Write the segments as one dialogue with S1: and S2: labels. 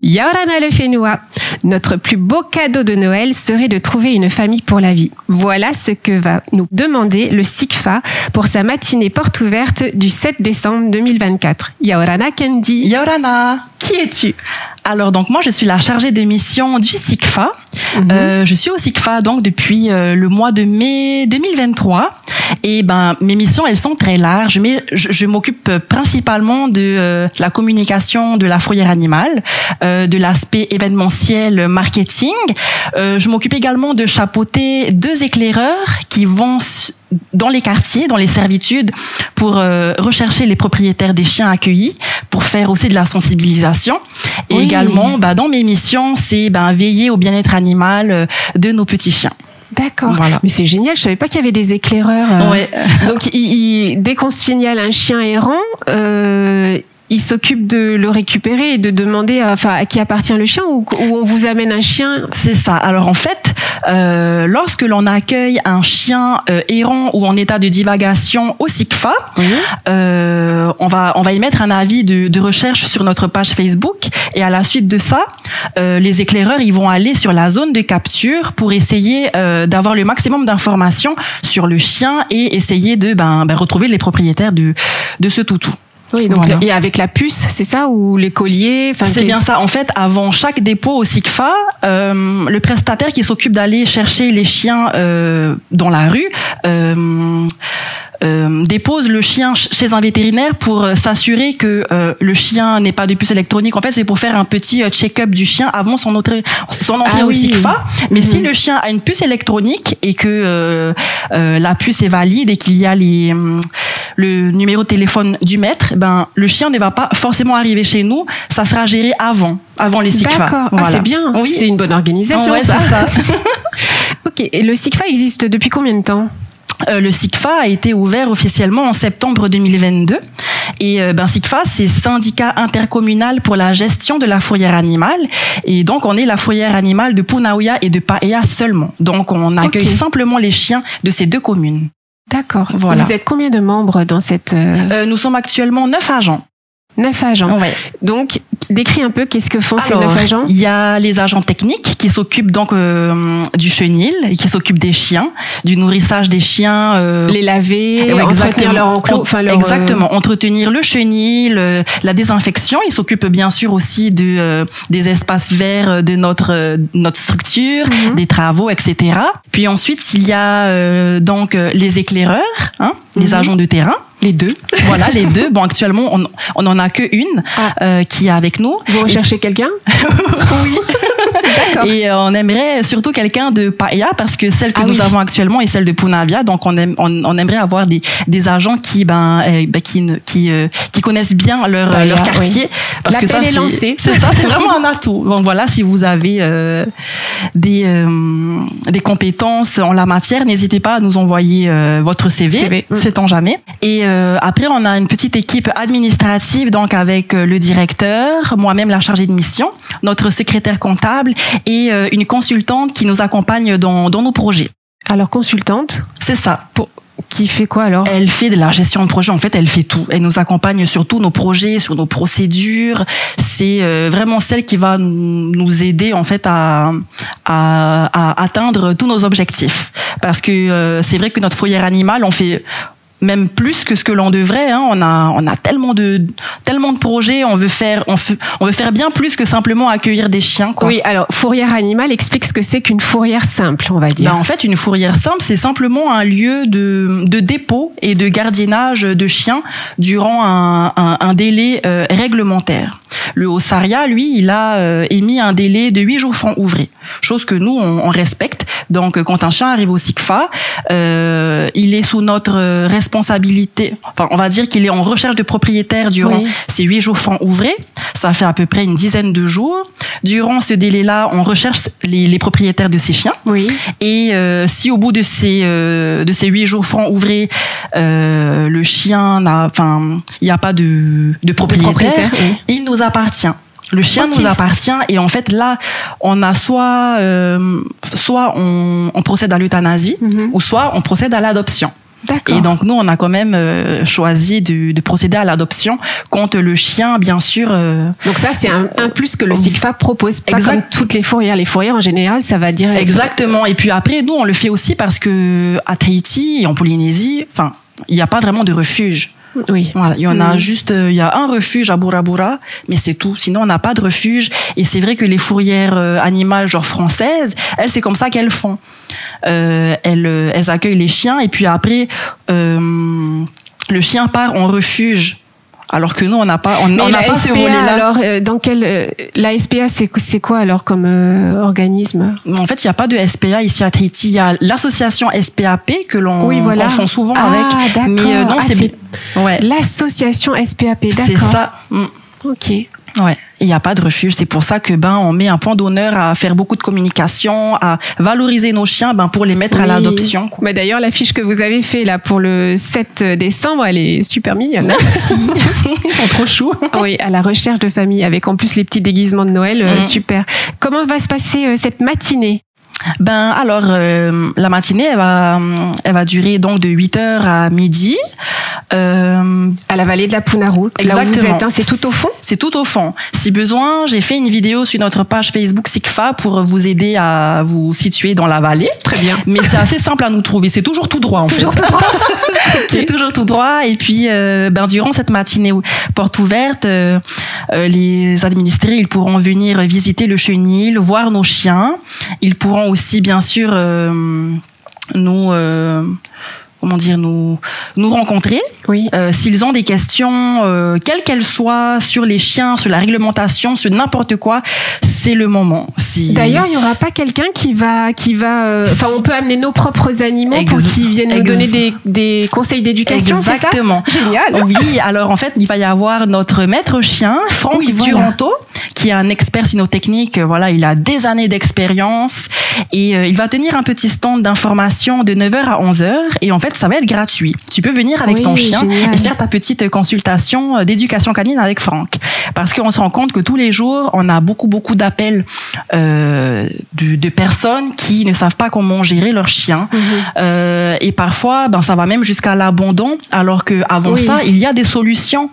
S1: Yaorana Lefenua, notre plus beau cadeau de Noël serait de trouver une famille pour la vie. Voilà ce que va nous demander le SICFA pour sa matinée porte ouverte du 7 décembre 2024. Yaorana Kendi.
S2: Yaorana.
S1: Qui es-tu?
S2: Alors donc moi je suis la chargée de mission du SICFA. Je suis au SICFA donc depuis le mois de mai 2023. Et mes missions elles sont très larges, mais je m'occupe principalement de la communication de la fourrière animale, de l'aspect événementiel, marketing. Je m'occupe également de chapeauter 2 éclaireurs qui vont dans les quartiers, dans les servitudes, pour rechercher les propriétaires des chiens accueillis, pour faire aussi de la sensibilisation. Et également, dans mes missions, c'est veiller au bien-être animal de nos petits chiens.
S1: D'accord. Voilà. Mais c'est génial, je savais pas qu'il y avait des éclaireurs.
S2: Ouais.
S1: Donc, dès qu'on signale un chien errant, il s'occupe de le récupérer et de demander à qui appartient le chien, ou on vous amène un chien?
S2: C'est ça. Alors en fait, lorsque l'on accueille un chien errant ou en état de divagation au SICFA, on va émettre un avis de recherche sur notre page Facebook, et à la suite de ça, les éclaireurs ils vont aller sur la zone de capture pour essayer d'avoir le maximum d'informations sur le chien et essayer de retrouver les propriétaires de ce toutou.
S1: Oui, donc et avec la puce, c'est ça, ou les colliers?
S2: C'est bien ça. En fait, avant chaque dépôt au SICFA, le prestataire qui s'occupe d'aller chercher les chiens dans la rue dépose le chien chez un vétérinaire pour s'assurer que le chien n'ait pas de puce électronique. En fait, c'est pour faire un petit check-up du chien avant son entrée au SICFA. Mais si le chien a une puce électronique et que la puce est valide et qu'il y a le numéro de téléphone du maître, le chien ne va pas forcément arriver chez nous. Ça sera géré avant les SICFA.
S1: D'accord.
S2: Voilà.
S1: C'est bien. Oui. C'est une bonne organisation.
S2: Ouais, ça. C'est ça.
S1: Ok. Et le SICFA existe depuis combien de temps?
S2: Le SICFA a été ouvert officiellement en septembre 2022. Et SICFA, c'est syndicat intercommunal pour la gestion de la fourrière animale. Et donc, on est la fourrière animale de Punaouia et de Paea seulement. Donc, on accueille simplement les chiens de ces 2 communes.
S1: D'accord.
S2: Voilà.
S1: Vous êtes combien de membres dans cette...
S2: Nous sommes actuellement 9 agents.
S1: 9 agents.
S2: Ouais.
S1: Donc, décris un peu qu'est-ce que font ces 9 agents.
S2: Il y a les agents techniques qui s'occupent donc du chenil, et qui s'occupent des chiens, du nourrissage des chiens.
S1: Les laver, entretenir leur enclos.
S2: Exactement, entretenir le chenil, la désinfection. Ils s'occupent bien sûr aussi des espaces verts de notre structure, des travaux, etc. Puis ensuite, il y a donc les éclaireurs, les agents de terrain.
S1: Les 2.
S2: Voilà, les 2. Bon, actuellement, on en a qu'une qui est avec nous.
S1: Vous recherchez quelqu'un?
S2: Oui. D'accord. Et on aimerait surtout quelqu'un de Paea, parce que celle que nous avons actuellement est celle de Punaouia. Donc, on aimerait avoir des agents qui connaissent bien leur quartier.
S1: Oui.
S2: Parce que ça,
S1: est lancé.
S2: C'est ça, c'est vraiment un atout. Donc voilà, si vous avez des compétences en la matière, n'hésitez pas à nous envoyer votre CV. Sait-on jamais. Et après, on a une petite équipe administrative, donc avec le directeur, moi-même la chargée de mission, notre secrétaire comptable et une consultante qui nous accompagne dans nos projets.
S1: Alors, consultante?
S2: C'est ça.
S1: Qui fait quoi alors? Elle
S2: fait de la gestion de projet, en fait, elle fait tout. Elle nous accompagne sur tous nos projets, sur nos procédures. C'est vraiment celle qui va nous aider en fait à atteindre tous nos objectifs. Parce que c'est vrai que notre fourrière animale, on fait même plus que ce que l'on devrait. On a tellement de projets. On veut faire bien plus que simplement accueillir des chiens, quoi.
S1: Oui, alors fourrière animale, explique ce que c'est qu'une fourrière simple, on va dire.
S2: En fait, une fourrière simple, c'est simplement un lieu de dépôt et de gardiennage de chiens durant un délai réglementaire. Le Haut-Saria, lui, il a émis un délai de 8 jours francs ouvrés, chose que nous, on respecte. Donc, quand un chien arrive au SICFA, il est sous notre responsabilité. Enfin, on va dire qu'il est en recherche de propriétaire durant ces 8 jours francs ouvrés. Ça fait à peu près une dizaine de jours. Durant ce délai-là, on recherche les propriétaires de ces chiens. Oui. Et si au bout de ces 8 jours francs ouvrés, le chien il n'y a pas de propriétaire, il nous appartient. Le chien nous appartient, et en fait là, on a soit on procède à l'euthanasie, ou soit on procède à l'adoption. Et donc nous, on a quand même choisi de procéder à l'adoption quand le chien, bien sûr.
S1: Donc ça, c'est un plus que le SICFA propose. Pas comme toutes les fourrières. Les fourrières, en général, ça va direct.
S2: Exactement. Et puis après, nous, on le fait aussi parce que à Tahiti et en Polynésie, enfin, il n'y a pas vraiment de refuge.
S1: Oui.
S2: Voilà, il y en a juste, il y a un refuge à Burabura, mais c'est tout. Sinon, on n'a pas de refuge. Et c'est vrai que les fourrières animales, genre françaises, elles, c'est comme ça qu'elles font. Elles accueillent les chiens et puis après, le chien part en refuge. Alors que nous, on n'a pas, on n'a pas ce volet-là.
S1: Alors, dans quel, la SPA, c'est quoi alors comme organisme?
S2: En fait, il n'y a pas de SPA ici à Tahiti. Il y a l'association SPAP que l'on confond souvent avec. Mais non, c'est
S1: ouais. L'association SPAP, d'accord.
S2: C'est ça.
S1: Ok.
S2: Ouais. Il n'y a pas de refuge. C'est pour ça que on met un point d'honneur à faire beaucoup de communication, à valoriser nos chiens, pour les mettre à l'adoption.
S1: Mais d'ailleurs, l'affiche que vous avez fait là pour le 7 décembre, elle est super mignonne.
S2: Ils sont trop choux.
S1: Oui, à la recherche de famille, avec en plus les petits déguisements de Noël, super. Comment va se passer cette matinée?
S2: Alors la matinée elle va durer donc de 8h à midi
S1: à la vallée de la Punaru. Là où vous êtes, c'est tout au fond.
S2: C'est tout au fond. Si besoin, j'ai fait une vidéo sur notre page Facebook SICFA pour vous aider à vous situer dans la vallée.
S1: Très bien.
S2: Mais c'est assez simple à nous trouver. C'est toujours tout droit en fait.
S1: Toujours tout droit.
S2: C'est toujours tout droit. Et puis durant cette matinée porte ouverte, les administrés ils pourront venir visiter le chenil, voir nos chiens. Ils pourront aussi bien sûr nous rencontrer.
S1: Oui.
S2: S'ils ont des questions, quelles qu'elles soient, sur les chiens, sur la réglementation, sur n'importe quoi, c'est le moment.
S1: D'ailleurs, il n'y aura pas quelqu'un qui va, enfin, on peut amener nos propres animaux pour qu'ils viennent nous donner des conseils d'éducation, c'est ça?
S2: Exactement.
S1: Génial.
S2: Oui, alors en fait, il va y avoir notre maître chien, Franck Duranto, qui est un expert cynotechnique. Voilà, il a des années d'expérience et il va tenir un petit stand d'information de 9h à 11h et en fait, ça va être gratuit. Tu peux venir avec ton chien et faire ta petite consultation d'éducation canine avec Franck. Parce qu'on se rend compte que tous les jours, on a beaucoup d'appels de personnes qui ne savent pas comment gérer leur chien. Et parfois, ça va même jusqu'à l'abandon, alors qu'avant ça, il y a des solutions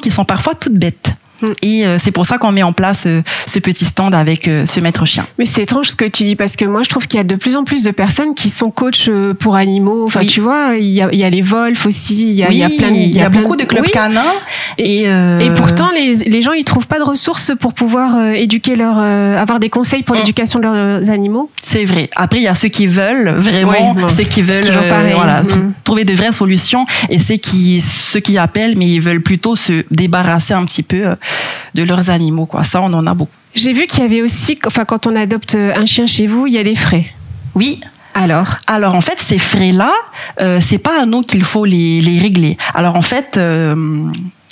S2: qui sont parfois toutes bêtes. Et c'est pour ça qu'on met en place ce petit stand avec ce maître chien.
S1: Mais c'est étrange ce que tu dis, parce que moi je trouve qu'il y a de plus en plus de personnes qui sont coachs pour animaux. Enfin, tu vois, il y a les Wolf aussi, il y a plein
S2: il y a beaucoup de clubs canins.
S1: Et pourtant les gens ils trouvent pas de ressources pour pouvoir éduquer avoir des conseils pour l'éducation de leurs animaux.
S2: C'est vrai. Après il y a ceux qui veulent vraiment, ceux qui veulent trouver de vraies solutions, et ceux qui appellent mais ils veulent plutôt se débarrasser un petit peu de leurs animaux, quoi. Ça, on en a beaucoup.
S1: J'ai vu qu'il y avait aussi, quand on adopte un chien chez vous, il y a des frais.
S2: Oui.
S1: Alors,
S2: en fait, ces frais-là, c'est pas à nous qu'il faut les régler. Alors, en fait,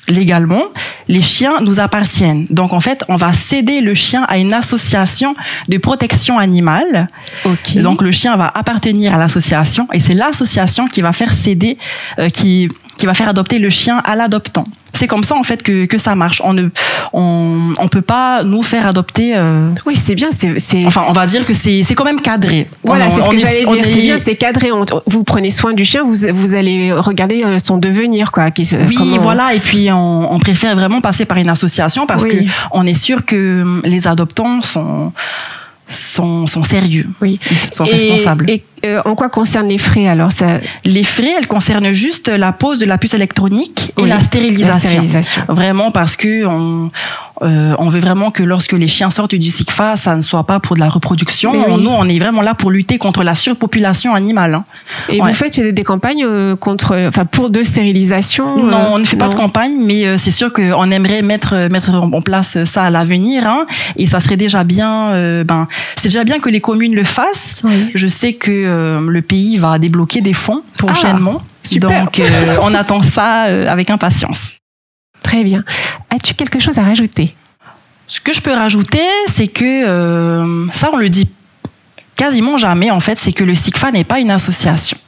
S2: légalement, les chiens nous appartiennent. Donc, en fait, on va céder le chien à une association de protection animale.
S1: Okay.
S2: Donc, le chien va appartenir à l'association et c'est l'association qui va faire céder, qui va faire adopter le chien à l'adoptant. C'est comme ça en fait que ça marche. On peut pas nous faire adopter.
S1: Oui, c'est bien.
S2: Enfin, on va dire que c'est quand même cadré.
S1: Voilà, c'est ce que j'allais dire. C'est bien, c'est cadré. Vous prenez soin du chien, vous allez regarder son devenir, quoi.
S2: Oui, voilà. Et puis on préfère vraiment passer par une association parce que on est sûr que les adoptants sont sérieux.
S1: Oui.
S2: Ils sont responsables.
S1: Et en quoi concernent les frais alors ça...
S2: Les frais, elles concernent juste la pose de la puce électronique et la stérilisation. Vraiment parce que on veut vraiment que lorsque les chiens sortent du SICFA, ça ne soit pas pour de la reproduction. Nous, on est vraiment là pour lutter contre la surpopulation animale.
S1: Et vous faites des campagnes pour de stérilisation?
S2: Non, on ne fait pas de campagne, mais c'est sûr qu'on aimerait mettre en place ça à l'avenir. Et ça serait déjà bien. C'est déjà bien que les communes le fassent. Oui. Je sais que le pays va débloquer des fonds prochainement.
S1: Super.
S2: Donc, on attend ça avec impatience.
S1: Très bien. As-tu quelque chose à rajouter?
S2: Ce que je peux rajouter, c'est que ça, on le dit quasiment jamais, en fait, c'est que le SICFA n'est pas une association.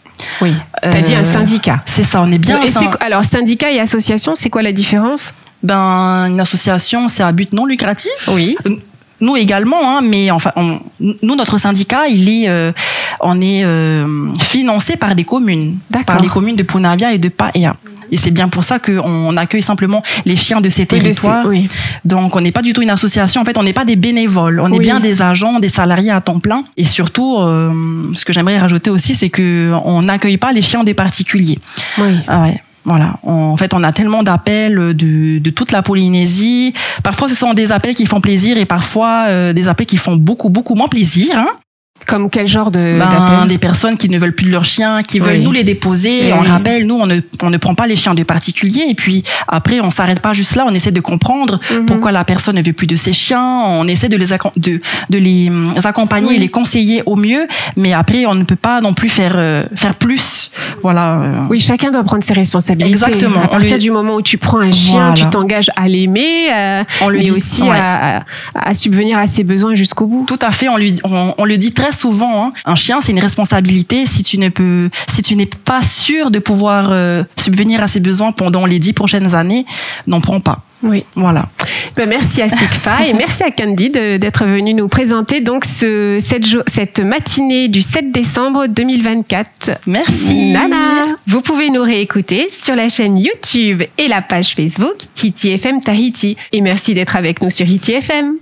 S1: Oui, t'as dit un syndicat.
S2: C'est ça, on est bien...
S1: Alors, syndicat et association, c'est quoi la différence?
S2: Une association, c'est à but non lucratif.
S1: Oui.
S2: Nous également, mais enfin, nous, notre syndicat, il est on est financé par des communes, par les communes de Punavia et de Paea. Et c'est bien pour ça qu'on accueille simplement les chiens de ces territoires.
S1: Oui.
S2: Donc, on n'est pas du tout une association. En fait, on n'est pas des bénévoles. On est bien des agents, des salariés à temps plein. Et surtout, ce que j'aimerais rajouter aussi, c'est qu'on n'accueille pas les chiens des particuliers.
S1: Oui.
S2: Voilà. En fait, on a tellement d'appels de toute la Polynésie. Parfois, ce sont des appels qui font plaisir et parfois des appels qui font beaucoup, beaucoup moins plaisir.
S1: Comme quel genre d'appel?
S2: Des personnes qui ne veulent plus de leurs chiens, qui veulent nous les déposer. On rappelle, nous, on ne prend pas les chiens de particuliers. Et puis, après, on s'arrête pas juste là. On essaie de comprendre pourquoi la personne ne veut plus de ses chiens. On essaie de les accompagner et les conseiller au mieux. Mais après, on ne peut pas non plus faire plus. Voilà.
S1: Oui, chacun doit prendre ses responsabilités.
S2: Exactement.
S1: À partir du moment où tu prends un chien, tu t'engages à l'aimer, mais aussi à subvenir à ses besoins jusqu'au bout.
S2: Tout à fait. On le dit très souvent, un chien, c'est une responsabilité. Si tu n'es pas sûr de pouvoir subvenir à ses besoins pendant les 10 prochaines années, n'en prends pas.
S1: Oui.
S2: Voilà.
S1: Merci à Sikfa et merci à Candy d'être venu nous présenter donc cette matinée du 7 décembre 2024.
S2: Merci.
S1: Nana. Vous pouvez nous réécouter sur la chaîne YouTube et la page Facebook Hiti FM Tahiti. Et merci d'être avec nous sur Hiti FM.